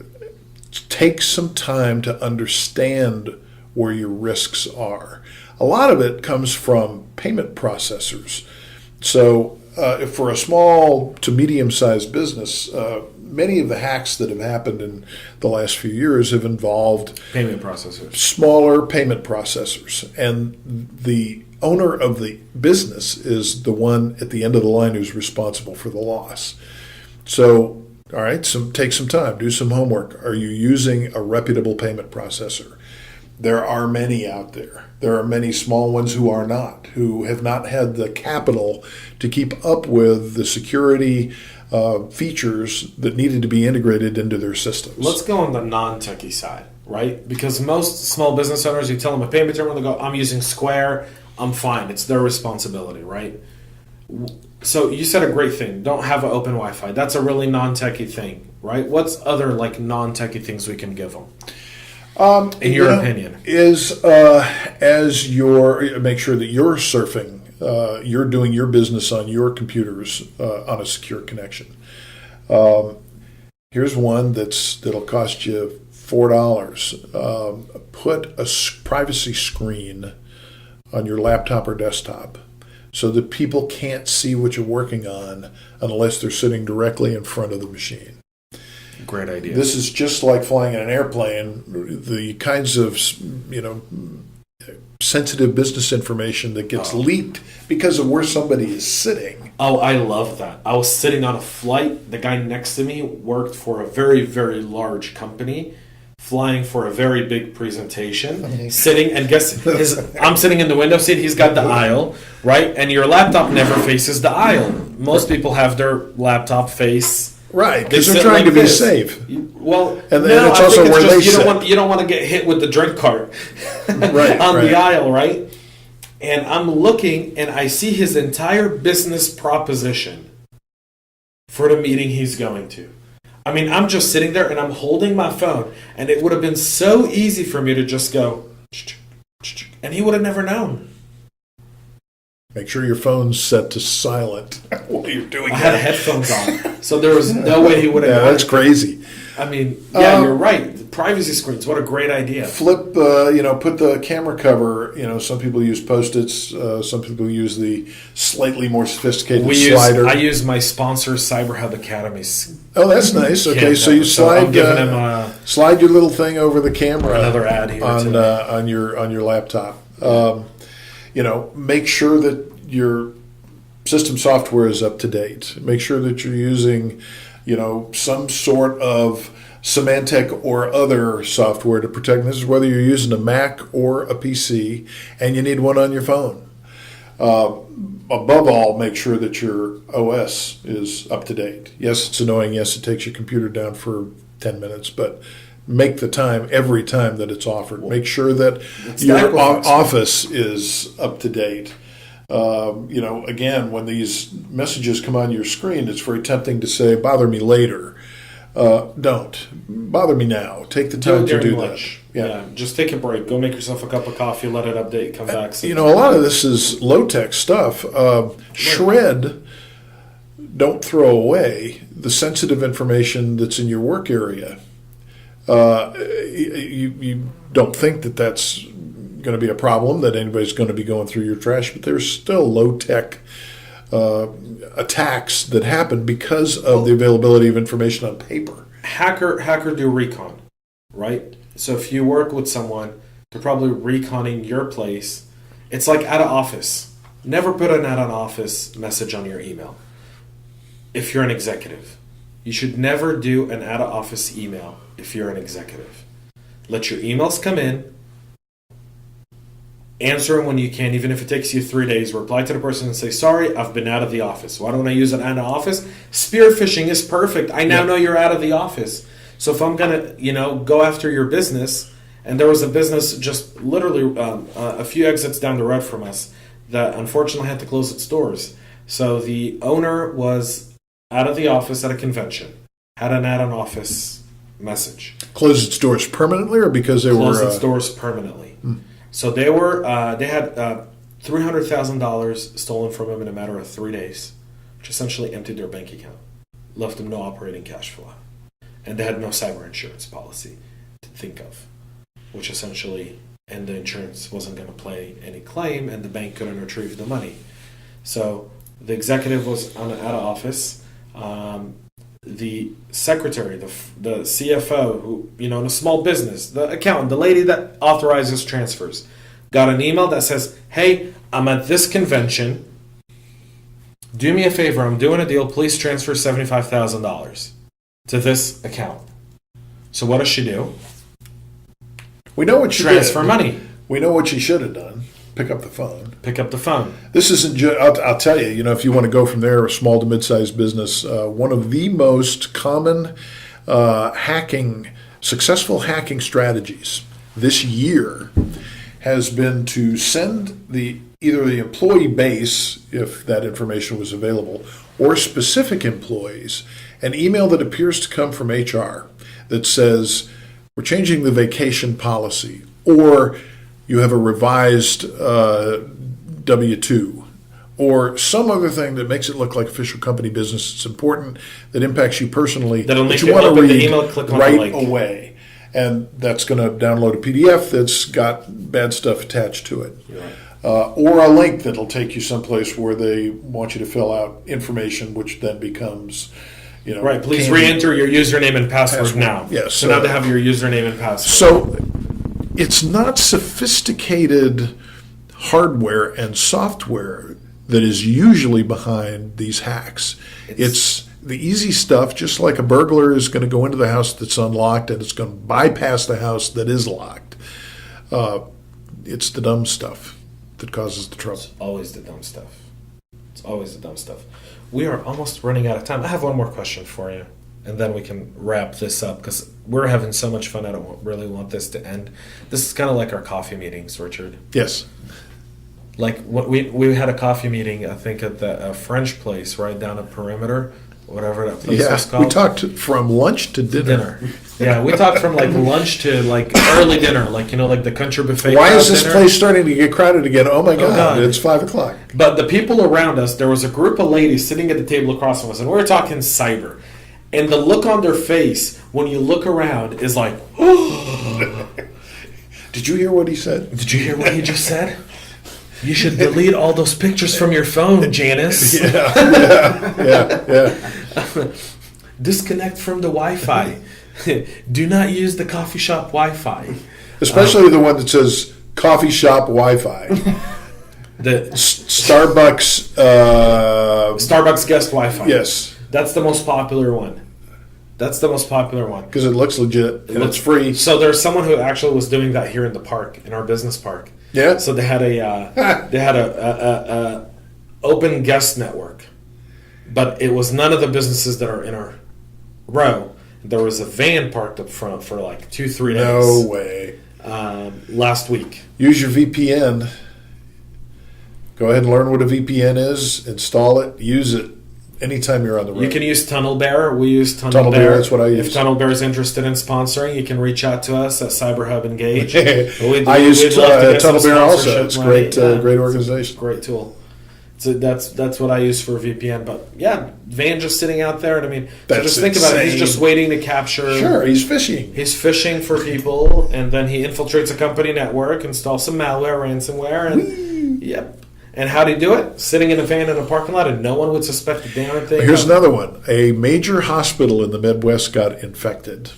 take some time to understand where your risks are. A lot of it comes from payment processors. So, for a small to medium-sized business, many of the hacks that have happened in the last few years have involved payment processors, smaller payment processors, and the owner of the business is the one at the end of the line who's responsible for the loss. So, all right, take some time, do some homework. Are you using a reputable payment processor? There are many out there. There are many small ones who are not, who have not had the capital to keep up with the security features that needed to be integrated into their systems. Let's go on the non-techie side, right? Because most small business owners, you tell them a payment terminal, they go, I'm using Square, I'm fine. It's their responsibility, right? So you said a great thing. Don't have an open Wi-Fi. That's a really non-techie thing, right? What's other like non-techie things we can give them? in your opinion? Is as you're make sure that you're surfing, you're doing your business on your computers on a secure connection. Here's one that'll cost you $4. Put a privacy screen on your laptop or desktop so that people can't see what you're working on unless they're sitting directly in front of the machine. Great idea. This is just like flying in an airplane. The kinds of, sensitive business information that gets leaked because of where somebody is sitting. Oh, I love that. I was sitting on a flight. The guy next to me worked for a very, very large company, flying for a very big presentation, sitting, and I'm sitting in the window seat, he's got the aisle, right? And your laptop never faces the aisle. Most people have their laptop face. Right, because they're trying to be safe. Well, and it's also where they sit. You don't want to get hit with the drink cart right, on right. the aisle, right? And I'm looking, and I see his entire business proposition for the meeting he's going to. I mean, I'm just sitting there, and I'm holding my phone, and it would have been so easy for me to just go, and he would have never known. Make sure your phone's set to silent while you're doing that. I had headphones on, so there was no way he would have known. Yeah, that's crazy. I mean, you're right. The privacy screens, what a great idea. Flip, put the camera cover, some people use Post-its, some people use the slightly more sophisticated slider. I use my sponsor, Cyber Hub Academy's. Oh, that's nice. Okay, so you slide your little thing over the camera. Another ad here on your laptop. Make sure that your system software is up to date. Make sure that you're using, some sort of Symantec or other software to protect. This is whether you're using a Mac or a PC, and you need one on your phone. Above all, make sure that your OS is up to date. Yes, it's annoying. Yes, it takes your computer down for 10 minutes, but make the time every time that it's offered. Make sure that your office is up to date. Again, when these messages come on your screen, it's very tempting to say, bother me later. Don't. Bother me now. Take the time to do that. Yeah, just take a break. Go make yourself a cup of coffee, let it update, come back. A lot of this is low-tech stuff. Shred, don't throw away the sensitive information that's in your work area. You don't think that that's going to be a problem, that anybody's going to be going through your trash, but there's still low-tech attacks that happen because of the availability of information on paper. Hacker do recon, right? So if you work with someone, they're probably reconning your place. It's like out of office. Never put an out of office message on your email. If you're an executive, you should never do an out of office email if you're an executive. Let your emails come in. Answer them when you can, even if it takes you 3 days. Reply to the person and say, sorry, I've been out of the office. Why don't I use an out of office? Spear phishing is perfect. I now know you're out of the office. So if I'm going to, go after your business, and there was a business just literally a few exits down the road from us that unfortunately had to close its doors. So the owner was out of the office at a convention, had an out of office message. Closed its doors permanently, or because they closed its doors permanently. So they had $300,000 stolen from them in a matter of 3 days, which essentially emptied their bank account, left them no operating cash flow, and they had no cyber insurance policy to think of, which essentially, and the insurance wasn't going to pay any claim, and the bank couldn't retrieve the money. So the executive was out of office. The secretary, the CFO, who, in a small business, the accountant, the lady that authorizes transfers, got an email that says, hey, I'm at this convention. Do me a favor. I'm doing a deal. Please transfer $75,000 to this account. So what does she do? We know what she transfer did. money. We know what she should have done. Pick up the phone. Pick up the phone. This isn't just, I'll tell you, if you want to go from there, a small to mid-sized business, one of the most common successful hacking strategies this year has been to send either the employee base, if that information was available, or specific employees, an email that appears to come from HR that says, we're changing the vacation policy, or you have a revised W-2, or some other thing that makes it look like official company business. It's important, that impacts you personally, That'll make that you want to open read the email, click on the right link. away. And that's going to download a PDF that's got bad stuff attached to it. Right. Or a link that'll take you someplace where they want you to fill out information, which then becomes, Right, please candy. re-enter your username and password now. Yes. So now they have your username and password. So it's not sophisticated hardware and software that is usually behind these hacks. It's the easy stuff, just like a burglar is going to go into the house that's unlocked and it's going to bypass the house that is locked. It's the dumb stuff that causes the trouble. It's always the dumb stuff. It's always the dumb stuff. We are almost running out of time. I have one more question for you, and then we can wrap this up because we're having so much fun. I don't really want this to end. This is kind of like our coffee meetings, Richard. Yes. Like we had a coffee meeting, I think, at the French place right down at Perimeter, whatever that place was called. We talked from lunch to dinner. Yeah, we talked from like lunch to like early dinner, like like the country buffet. Why is this dinner. place starting to get crowded again? Oh my God, God. it's 5:00. But the people around us, there was a group of ladies sitting at the table across from us, and we were talking cyber. And the look on their face when you look around is like, Did you hear what he said? Did you hear what he just said? You should delete all those pictures from your phone, Janice. Yeah. Disconnect from the Wi-Fi. Do not use the coffee shop Wi-Fi. Especially the one that says coffee shop Wi-Fi. The Starbucks. Starbucks guest Wi-Fi. Yes. That's the most popular one. That's the most popular one. Because it looks legit and it's free. So there's someone who actually was doing that here in the park, in our business park. Yeah. So they had a open guest network, but it was none of the businesses that are in our row. There was a van parked up front for like 2-3 days. No way. Last week. Use your VPN. Go ahead and learn what a VPN is. Install it. Use it anytime you're on the road. You can use Tunnel Bear. We use Tunnel Bear, that's what I use. If Tunnel Bear is interested in sponsoring, you can reach out to us at Cyber Hub Engage. I use Tunnel Bear also. It's a great organization. Great tool. So that's what I use for VPN. But yeah, Van just sitting out there, and I mean, so just think about it. He's just waiting to capture. Sure, he's fishing. He's fishing for people, and then he infiltrates a company network, installs some malware, ransomware, and yep. And how'd he do it? Sitting in a van in a parking lot, and no one would suspect a damn thing. Here's another one. A major hospital in the Midwest got infected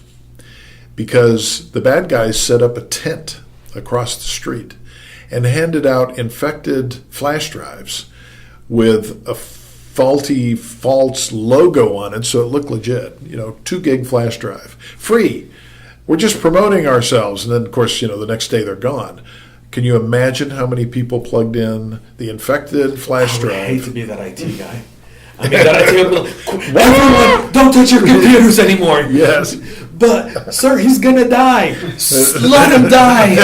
because the bad guys set up a tent across the street and handed out infected flash drives with a false logo on it, so it looked legit. 2 gig flash drive, free. We're just promoting ourselves, and then of course, the next day they're gone. Can you imagine how many people plugged in the infected flash drive? I hate to be that IT guy. I mean, that IT guy will be like, everyone, don't touch your computers anymore. Yes. But, sir, he's going to die. Let him die.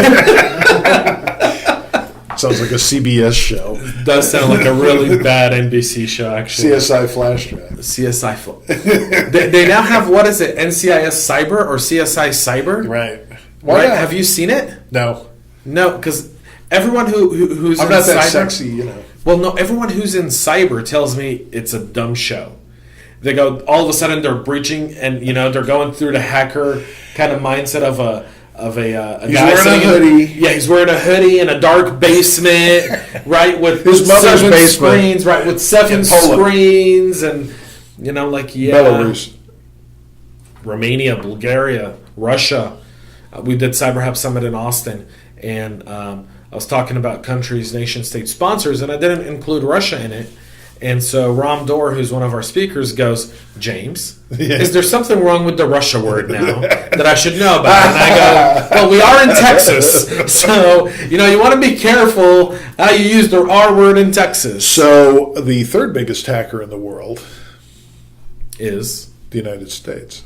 Sounds like a CBS show. It does sound like a really bad NBC show, actually. CSI flash drive. CSI. They now have, what is it, NCIS Cyber or CSI Cyber? Right. Right? Have you seen it? No. No, because everyone who's I'm in not that cyber, sexy, Well, no, everyone who's in cyber tells me it's a dumb show. They go, all of a sudden they're breaching, and they're going through the hacker kind of mindset of a He's guy wearing a hoodie. he's wearing a hoodie in a dark basement, right? With his mother's 7 basement. screens, right? With 7 screens, and Belarus, Romania, Bulgaria, Russia. We did Cyber Hub Summit in Austin, and I was talking about countries, nation state sponsors, and I didn't include Russia in it. And so Ram Dor, who's one of our speakers, goes, James, is there something wrong with the Russia word now that I should know about? And I go, well, we are in Texas, so you want to be careful how you use the R word in Texas. So the third biggest hacker in the world is the United States.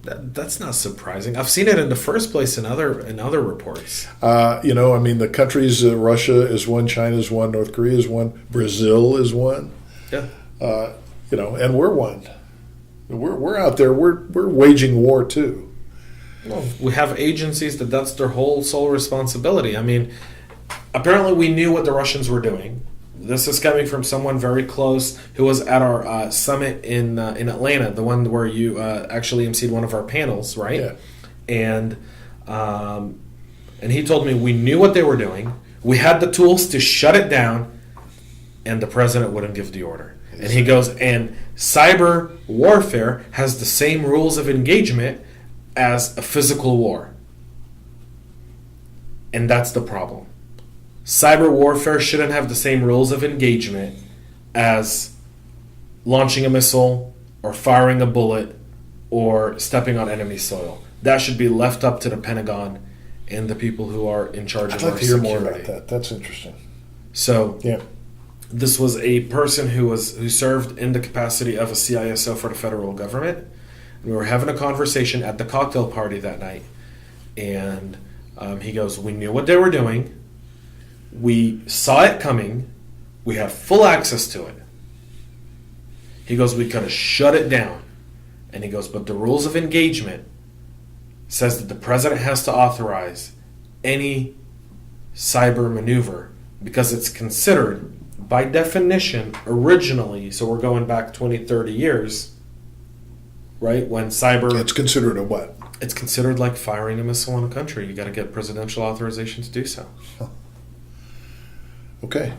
That's not surprising. I've seen it in the first place in other reports. The countries, Russia is one, China is one, North Korea is one, Brazil is one. Yeah. And we're one. We're out there. We're waging war too. Well, we have agencies that's their whole sole responsibility. I mean, apparently we knew what the Russians were doing. This is coming from someone very close who was at our summit in Atlanta, the one where you actually emceed one of our panels, right? Yeah. And he told me we knew what they were doing. We had the tools to shut it down, and the president wouldn't give the order. And he goes, and cyber warfare has the same rules of engagement as a physical war. And that's the problem. Cyber warfare shouldn't have the same rules of engagement as launching a missile or firing a bullet or stepping on enemy soil. That should be left up to the Pentagon and the people who are in charge of our I'd like to hear security. more about that. That's interesting. So Yeah. this was a person who served in the capacity of a CISO for the federal government. And we were having a conversation at the cocktail party that night. And he goes, we knew what they were doing. We saw it coming. We have full access to it. He goes, we could have shut it down. And he goes, but the rules of engagement says that the president has to authorize any cyber maneuver because it's considered, by definition, originally, so we're going back 20, 30 years, right, when cyber... It's considered a what? It's considered like firing a missile on a country. You got to get presidential authorization to do so. Huh. Okay.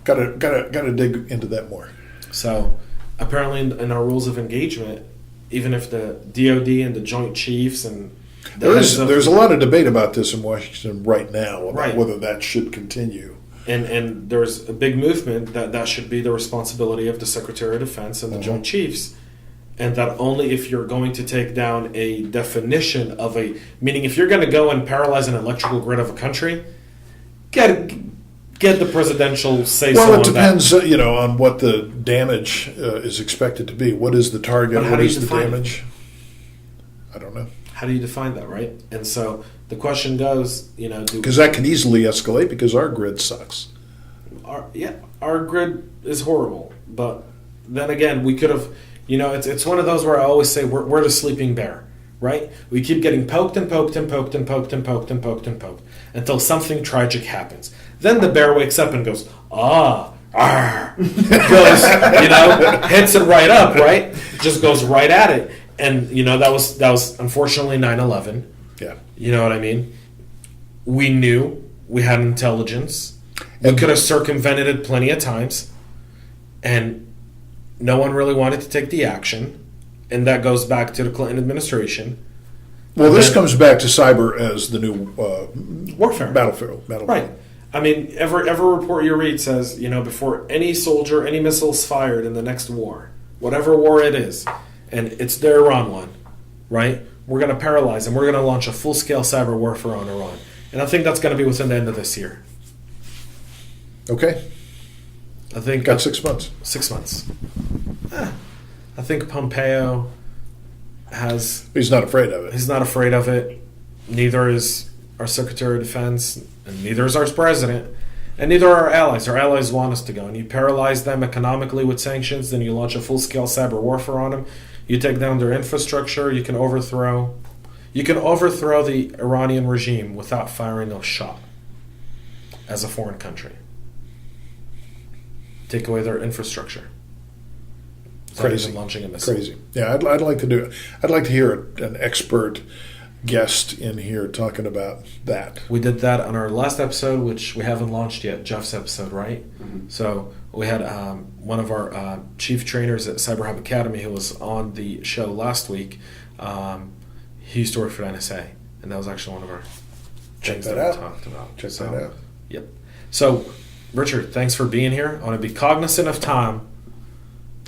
Gotta dig into that more. So, apparently in our rules of engagement, even if the DOD and the Joint Chiefs and... There's a lot of debate about this in Washington right now about Right. whether that should continue. And there's a big movement that should be the responsibility of the Secretary of Defense and the Joint Chiefs. And that only if you're going to take down a definition of meaning if you're going to go and paralyze an electrical grid of a country, get the presidential say-so Well, it on depends, that. on what the damage is expected to be. What is the target? But how What do you is the define it? damage? I don't know. How do you define that, right? And so the question goes, Because that can easily escalate because our grid sucks. our grid is horrible, but then again, we could have, it's one of those where I always say we're the sleeping bear, right? We keep getting poked and poked and poked and poked and poked and poked and poked until something tragic happens. Then the bear wakes up and goes, goes, hits it right up, right? Just goes right at it. And, that was unfortunately 9/11. Yeah. You know what I mean? We knew, we had intelligence. We could have circumvented it plenty of times. And no one really wanted to take the action. And that goes back to the Clinton administration. Well, this comes back to cyber as the new warfare. Battlefield. Right. I mean, every report you read says, before any soldier, any missiles fired in the next war, whatever war it is, and it's the Iran one, right? We're going to paralyze and we're going to launch a full-scale cyber warfare on Iran. And I think that's going to be within the end of this year. Okay. I think... Got 6 months. 6 months. I think Pompeo has... He's not afraid of it. He's not afraid of it. Neither is our Secretary of Defense, and neither is our President, and neither are our allies. Our allies want us to go. And you paralyze them economically with sanctions, then you launch a full-scale cyber warfare on them. You take down their infrastructure. You can overthrow the Iranian regime without firing a shot as a foreign country. Take away their infrastructure. Crazy. Launching a missile. Crazy. Yeah, I'd like to do it. I'd like to hear an expert guest in here talking about that. We did that on our last episode, which we haven't launched yet, Jeff's episode, right? Mm-hmm. So we had one of our chief trainers at Cyber Hub Academy who was on the show last week. He used to work for the NSA, and that was actually one of our things that we talked about. Check that out. Yep. So, Richard, thanks for being here. I want to be cognizant of time.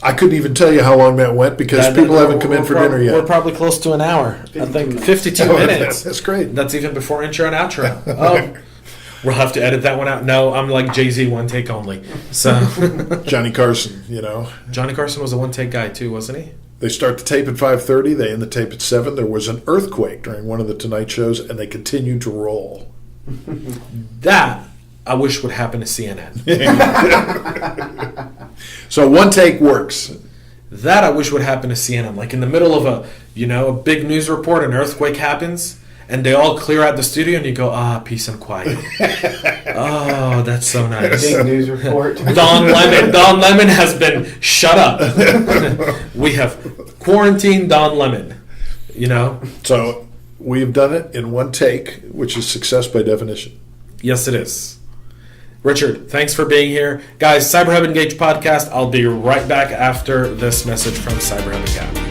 I couldn't even tell you how long that went because people haven't come in for dinner yet. We're probably close to an hour. I think 52 minutes. That's great. That's even before intro and outro. Oh, we'll have to edit that one out. No, I'm like Jay-Z, one take only. So Johnny Carson, Johnny Carson was a one-take guy too, wasn't he? They start the tape at 5:30. They end the tape at 7. There was an earthquake during one of the Tonight shows, and they continued to roll. That I wish would happen to CNN. So one take works. That I wish would happen to CNN. Like in the middle of a big news report, an earthquake happens, and they all clear out the studio, and you go, peace and quiet. Oh, that's so nice. Big news report. Don Lemon has been shut up. We have quarantined Don Lemon. So we've done it in one take, which is success by definition. Yes, it is. Richard, thanks for being here. Guys, Cyber Hub Engage podcast. I'll be right back after this message from Cyber Hub Academy.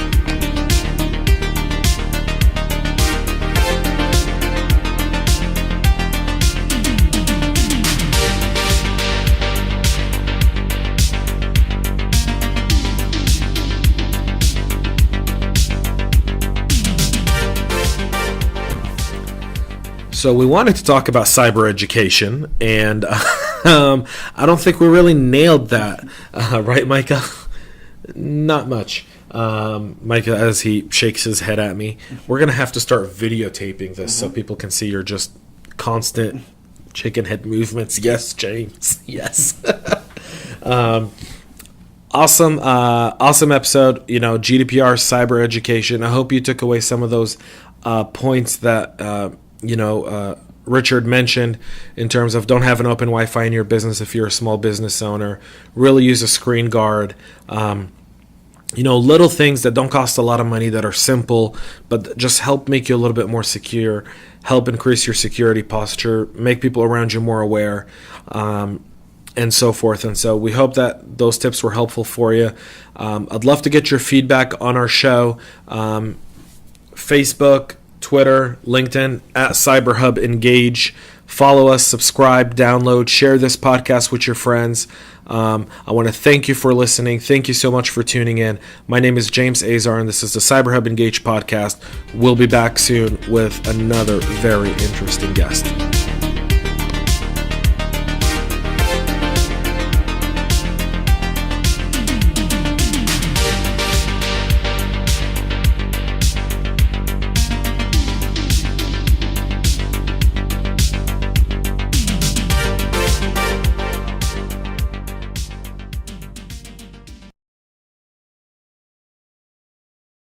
So we wanted to talk about cyber education, and I don't think we really nailed that. Right, Micah? Not much. Micah, as he shakes his head at me, we're going to have to start videotaping this so people can see your just constant chicken head movements. Yes, James. Yes. Awesome episode. GDPR, cyber education. I hope you took away some of those points that Richard mentioned in terms of don't have an open Wi-Fi in your business if you're a small business owner. Really use a screen guard. Little things that don't cost a lot of money that are simple, but just help make you a little bit more secure, help increase your security posture, make people around you more aware, and so forth. And so we hope that those tips were helpful for you. I'd love to get your feedback on our show. Facebook, Twitter, LinkedIn, at CyberHub Engage. Follow us, subscribe, download, share this podcast with your friends. I want to thank you for listening. Thank you so much for tuning in. My name is James Azar, and this is the CyberHub Engage podcast. We'll be back soon with another very interesting guest.